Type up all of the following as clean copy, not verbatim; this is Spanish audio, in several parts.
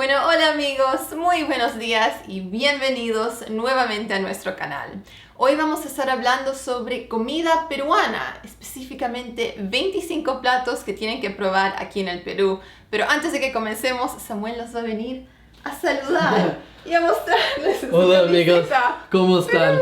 Bueno, hola amigos, muy buenos días y bienvenidos nuevamente a nuestro canal. Hoy vamos a estar hablando sobre comida peruana, específicamente 25 platos que tienen que probar aquí en el Perú. Pero antes de que comencemos, Samuel nos va a venir a saludar y a mostrarles su Hola camiseta. amigos, ¿cómo están?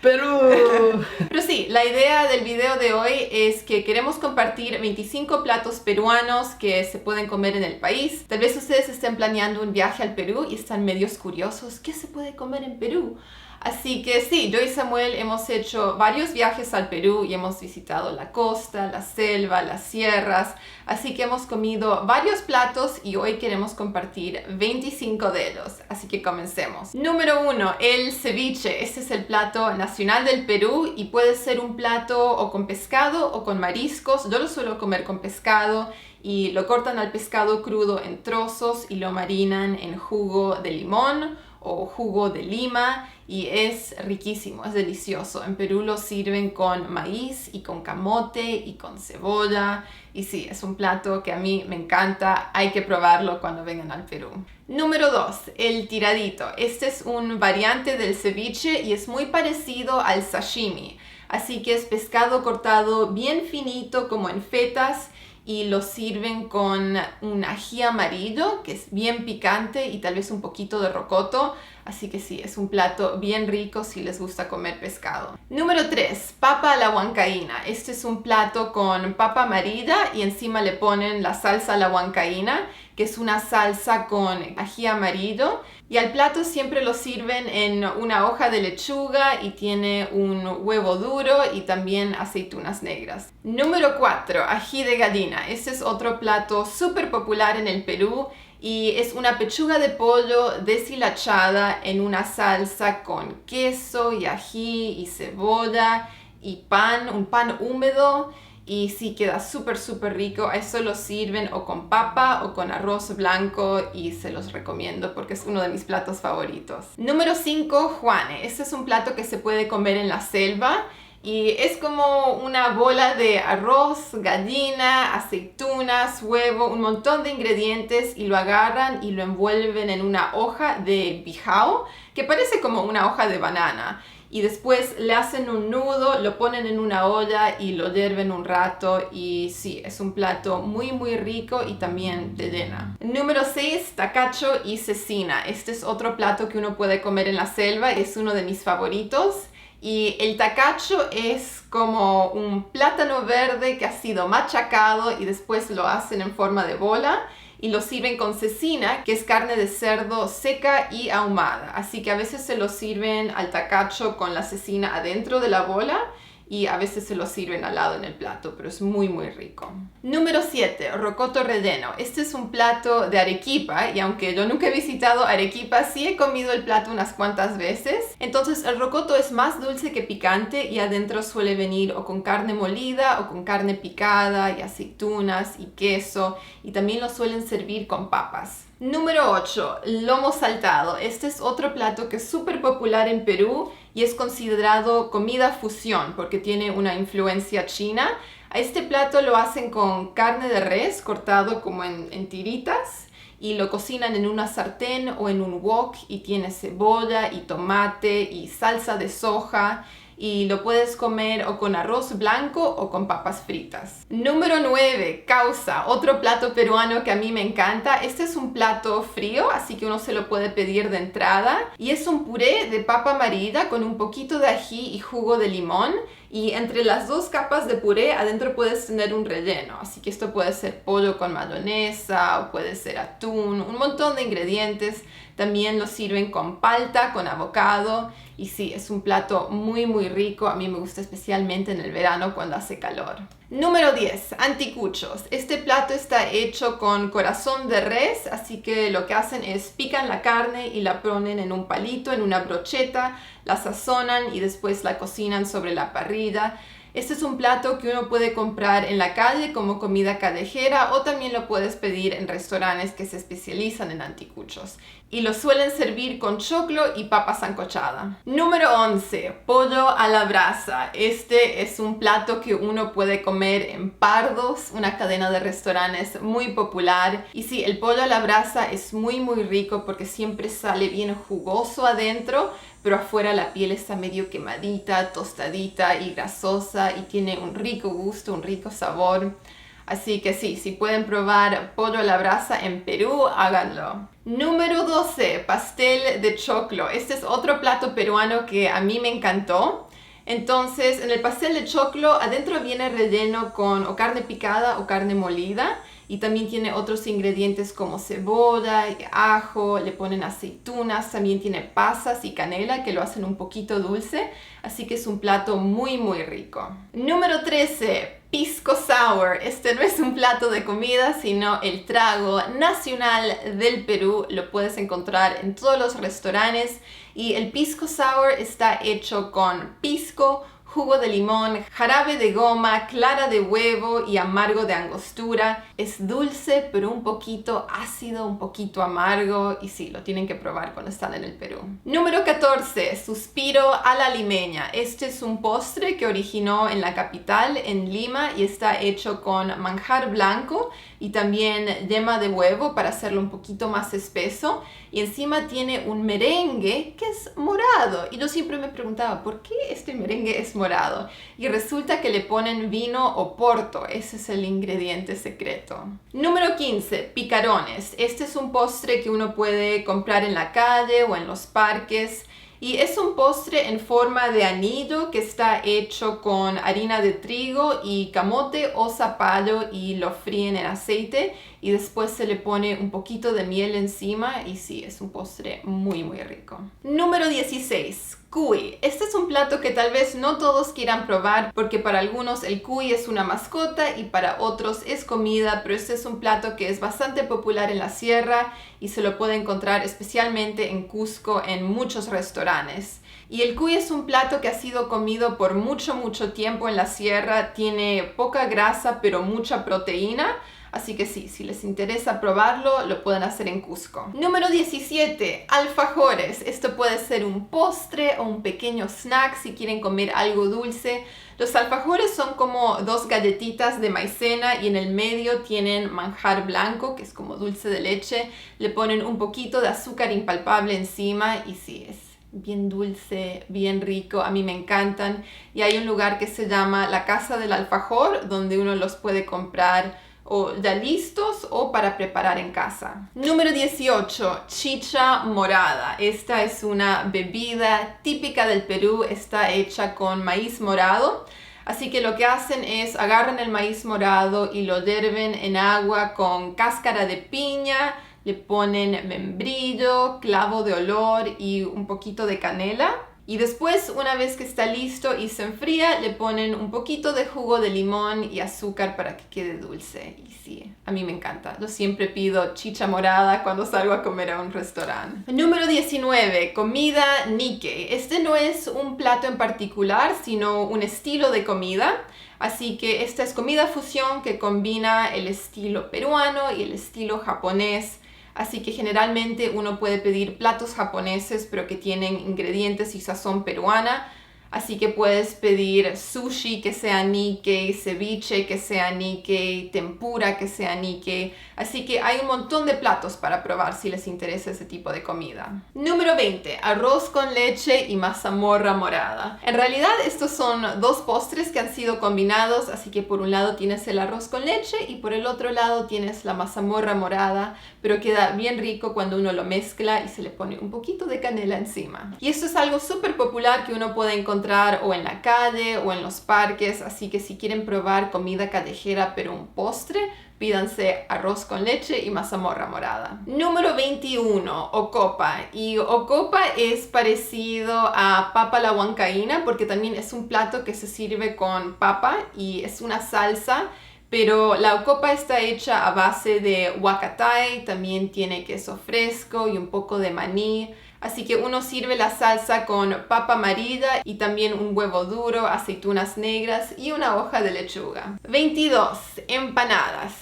¡Perú! Pero sí, la idea del video de hoy es que queremos compartir 25 platos peruanos que se pueden comer en el país. Tal vez ustedes estén planeando un viaje al Perú y están medios curiosos. ¿Qué se puede comer en Perú? Así que sí, yo y Samuel hemos hecho varios viajes al Perú y hemos visitado la costa, la selva, las sierras. Así que hemos comido varios platos y hoy queremos compartir 25 de ellos. Así que comencemos. Número 1, el ceviche. Este es el plato nacional del Perú y puede ser un plato o con pescado o con mariscos. Yo lo suelo comer con pescado y lo cortan al pescado crudo en trozos y lo marinan en jugo de limón o jugo de lima y es riquísimo, es delicioso. En Perú lo sirven con maíz y con camote y con cebolla y sí, es un plato que a mí me encanta, hay que probarlo cuando vengan al Perú. Número 2, el tiradito. Este es un variante del ceviche y es muy parecido al sashimi, así que es pescado cortado bien finito como en fetas y lo sirven con un ají amarillo que es bien picante y tal vez un poquito de rocoto. Así que sí, es un plato bien rico si les gusta comer pescado. Número 3, papa a la huancaína. Este es un plato con papa amarilla y encima le ponen la salsa a la huancaína, que es una salsa con ají amarillo. Y al plato siempre lo sirven en una hoja de lechuga y tiene un huevo duro y también aceitunas negras. Número 4, ají de gallina. Este es otro plato súper popular en el Perú y es una pechuga de pollo deshilachada en una salsa con queso y ají y cebolla y pan, un pan húmedo. Y sí, queda súper rico. A eso lo sirven o con papa o con arroz blanco y se los recomiendo porque es uno de mis platos favoritos. Número 5, juane. Este es un plato que se puede comer en la selva y es como una bola de arroz, gallina, aceitunas, huevo, un montón de ingredientes y lo agarran y lo envuelven en una hoja de bijao que parece como una hoja de banana. Y después le hacen un nudo, lo ponen en una olla y lo hierven un rato y sí, es un plato muy rico y también te llena. Número 6, tacacho y cecina. Este es otro plato que uno puede comer en la selva, es uno de mis favoritos. Y el tacacho es como un plátano verde que ha sido machacado y después lo hacen en forma de bola. Y lo sirven con cecina, que es carne de cerdo seca y ahumada. Así que a veces se lo sirven al tacacho con la cecina adentro de la bola y a veces se lo sirven al lado en el plato, pero es muy rico. Número 7, rocoto relleno. Este es un plato de Arequipa y aunque yo nunca he visitado Arequipa, sí he comido el plato unas cuantas veces. Entonces el rocoto es más dulce que picante y adentro suele venir o con carne molida o con carne picada y aceitunas y queso y también lo suelen servir con papas. Número 8, lomo saltado. Este es otro plato que es súper popular en Perú y es considerado comida fusión porque tiene una influencia china. A este plato lo hacen con carne de res cortado como en tiritas y lo cocinan en una sartén o en un wok y tiene cebolla y tomate y salsa de soja. Y lo puedes comer o con arroz blanco o con papas fritas. Número 9, causa, otro plato peruano que a mí me encanta. Este es un plato frío, así que uno se lo puede pedir de entrada. Y es un puré de papa amarilla con un poquito de ají y jugo de limón. Y entre las dos capas de puré adentro puedes tener un relleno. Así que esto puede ser pollo con mayonesa o puede ser atún, un montón de ingredientes. También lo sirven con palta, con avocado. Y sí, es un plato muy rico. A mí me gusta especialmente en el verano cuando hace calor. Número 10, anticuchos. Este plato está hecho con corazón de res, así que lo que hacen es pican la carne y la ponen en un palito, en una brocheta, la sazonan y después la cocinan sobre la parrilla. Este es un plato que uno puede comprar en la calle como comida callejera o también lo puedes pedir en restaurantes que se especializan en anticuchos. Y lo suelen servir con choclo y papa sancochada. Número 11. Pollo a la brasa. Este es un plato que uno puede comer en Pardos, una cadena de restaurantes muy popular. Y sí, el pollo a la brasa es muy rico porque siempre sale bien jugoso adentro, pero afuera la piel está medio quemadita, tostadita y grasosa y tiene un rico gusto, un rico sabor. Así que sí, si pueden probar pollo a la brasa en Perú, háganlo. Número 12, pastel de choclo. Este es otro plato peruano que a mí me encantó. Entonces, en el pastel de choclo, adentro viene relleno con o carne picada o carne molida. Y también tiene otros ingredientes como cebolla y ajo, le ponen aceitunas, también tiene pasas y canela que lo hacen un poquito dulce, así que es un plato muy rico. Número 13, pisco sour. Este no es un plato de comida, sino el trago nacional del Perú. Lo puedes encontrar en todos los restaurantes y el pisco sour está hecho con pisco, jugo de limón, jarabe de goma, clara de huevo y amargo de angostura. Es dulce, pero un poquito ácido, un poquito amargo. Y sí, lo tienen que probar cuando están en el Perú. Número 14. Suspiro a la limeña. Este es un postre que originó en la capital, en Lima, y está hecho con manjar blanco y también yema de huevo para hacerlo un poquito más espeso. Y encima tiene un merengue que es morado. Y yo siempre me preguntaba, ¿por qué este merengue es morado? Y resulta que le ponen vino o porto. Ese es el ingrediente secreto. Número 15, picarones. Este es un postre que uno puede comprar en la calle o en los parques. Y es un postre en forma de anillo que está hecho con harina de trigo y camote o zapallo y lo fríen en aceite y después se le pone un poquito de miel encima y sí, es un postre muy rico. Número 16. Cuy. Este es un plato que tal vez no todos quieran probar porque para algunos el cuy es una mascota y para otros es comida, pero este es un plato que es bastante popular en la sierra y se lo puede encontrar especialmente en Cusco en muchos restaurantes. Y el cuy es un plato que ha sido comido por mucho tiempo en la sierra, tiene poca grasa pero mucha proteína. Así que sí, si les interesa probarlo, lo pueden hacer en Cusco. Número 17, alfajores. Esto puede ser un postre o un pequeño snack si quieren comer algo dulce. Los alfajores son como dos galletitas de maicena y en el medio tienen manjar blanco, que es como dulce de leche. Le ponen un poquito de azúcar impalpable encima y sí, es bien dulce, bien rico, a mí me encantan. Y hay un lugar que se llama la Casa del Alfajor, donde uno los puede comprar o ya listos o para preparar en casa. Número 18, chicha morada. Esta es una bebida típica del Perú, está hecha con maíz morado. Así que lo que hacen es agarran el maíz morado y lo hierven en agua con cáscara de piña, le ponen membrillo, clavo de olor y un poquito de canela. Y después, una vez que está listo y se enfría, le ponen un poquito de jugo de limón y azúcar para que quede dulce. Y sí, a mí me encanta. Yo siempre pido chicha morada cuando salgo a comer a un restaurante. Número 19, comida Nikkei. Este no es un plato en particular, sino un estilo de comida. Así que esta es comida fusión que combina el estilo peruano y el estilo japonés. Así que generalmente uno puede pedir platos japoneses pero que tienen ingredientes y sazón peruana. Así que puedes pedir sushi que sea Nikkei, ceviche que sea Nikkei, tempura que sea Nikkei. Así que hay un montón de platos para probar si les interesa ese tipo de comida. Número 20. Arroz con leche y mazamorra morada. En realidad estos son dos postres que han sido combinados. Así que por un lado tienes el arroz con leche y por el otro lado tienes la mazamorra morada. Pero queda bien rico cuando uno lo mezcla y se le pone un poquito de canela encima. Y esto es algo súper popular que uno puede encontrar o en la calle o en los parques, así que si quieren probar comida callejera pero un postre, pídanse arroz con leche y mazamorra morada. Número 21, ocopa. Y ocopa es parecido a papa a la huancaína porque también es un plato que se sirve con papa y es una salsa, pero la ocopa está hecha a base de huacatay, también tiene queso fresco y un poco de maní. Así que uno sirve la salsa con papa amarilla y también un huevo duro, aceitunas negras y una hoja de lechuga. 22. Empanadas.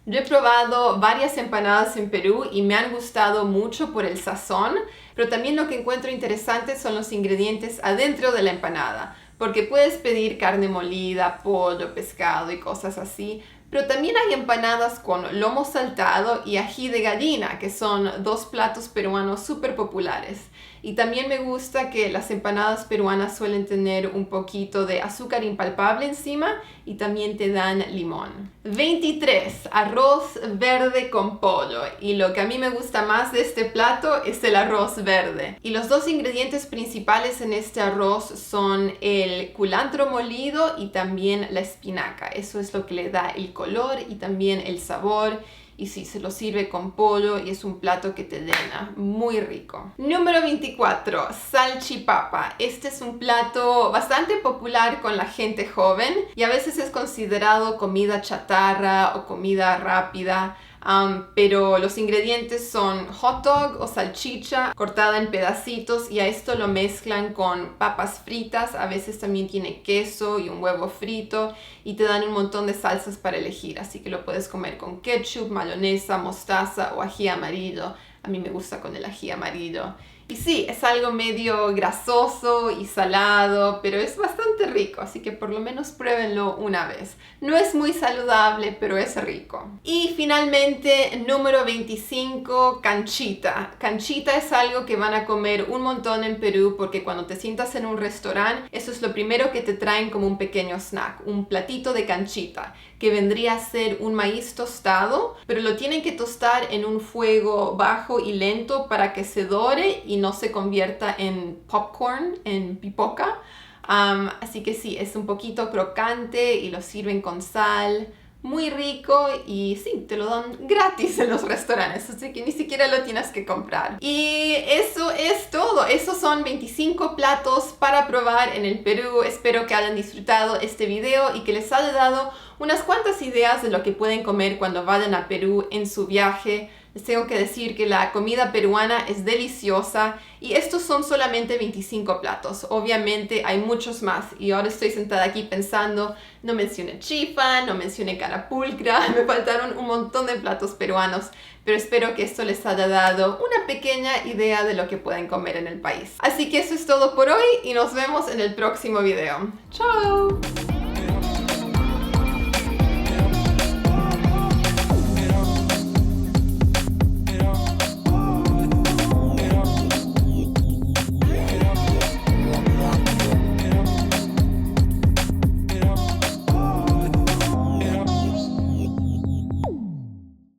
Yo he probado varias empanadas en Perú y me han gustado mucho por el sazón, pero también lo que encuentro interesante son los ingredientes adentro de la empanada, porque puedes pedir carne molida, pollo, pescado y cosas así, pero también hay empanadas con lomo saltado y ají de gallina, que son dos platos peruanos súper populares. Y también me gusta que las empanadas peruanas suelen tener un poquito de azúcar impalpable encima y también te dan limón. 23. Arroz verde con pollo. Y lo que a mí me gusta más de este plato es el arroz verde. Y los dos ingredientes principales en este arroz son el culantro molido y también la espinaca. Eso es lo que le da el color y también el sabor. Y sí, se lo sirve con pollo y es un plato que te llena, muy rico. Número 24, salchipapa. Este es un plato bastante popular con la gente joven y a veces es considerado comida chatarra o comida rápida. Pero los ingredientes son hot dog o salchicha cortada en pedacitos y a esto lo mezclan con papas fritas, a veces también tiene queso y un huevo frito y te dan un montón de salsas para elegir, así que lo puedes comer con ketchup, mayonesa, mostaza o ají amarillo. A mí me gusta con el ají amarillo. Y sí, es algo medio grasoso y salado, pero es bastante rico, así que por lo menos pruébenlo una vez. No es muy saludable, pero es rico. Y finalmente, número 25, canchita. Canchita es algo que van a comer un montón en Perú porque cuando te sientas en un restaurante, eso es lo primero que te traen como un pequeño snack, un platito de canchita, que vendría a ser un maíz tostado, pero lo tienen que tostar en un fuego bajo y lento para que se dore y no se convierta en popcorn, en pipoca. Así que sí, es un poquito crocante y lo sirven con sal. Muy rico y sí, te lo dan gratis en los restaurantes, así que ni siquiera lo tienes que comprar. Y eso es todo. Esos son 25 platos para probar en el Perú. Espero que hayan disfrutado este video y que les haya dado unas cuantas ideas de lo que pueden comer cuando vayan a Perú en su viaje. Les tengo que decir que la comida peruana es deliciosa y estos son solamente 25 platos. Obviamente hay muchos más y ahora estoy sentada aquí pensando, no mencioné chifa, no mencioné carapulcra, me faltaron un montón de platos peruanos, pero espero que esto les haya dado una pequeña idea de lo que pueden comer en el país. Así que eso es todo por hoy y nos vemos en el próximo video. ¡Chao!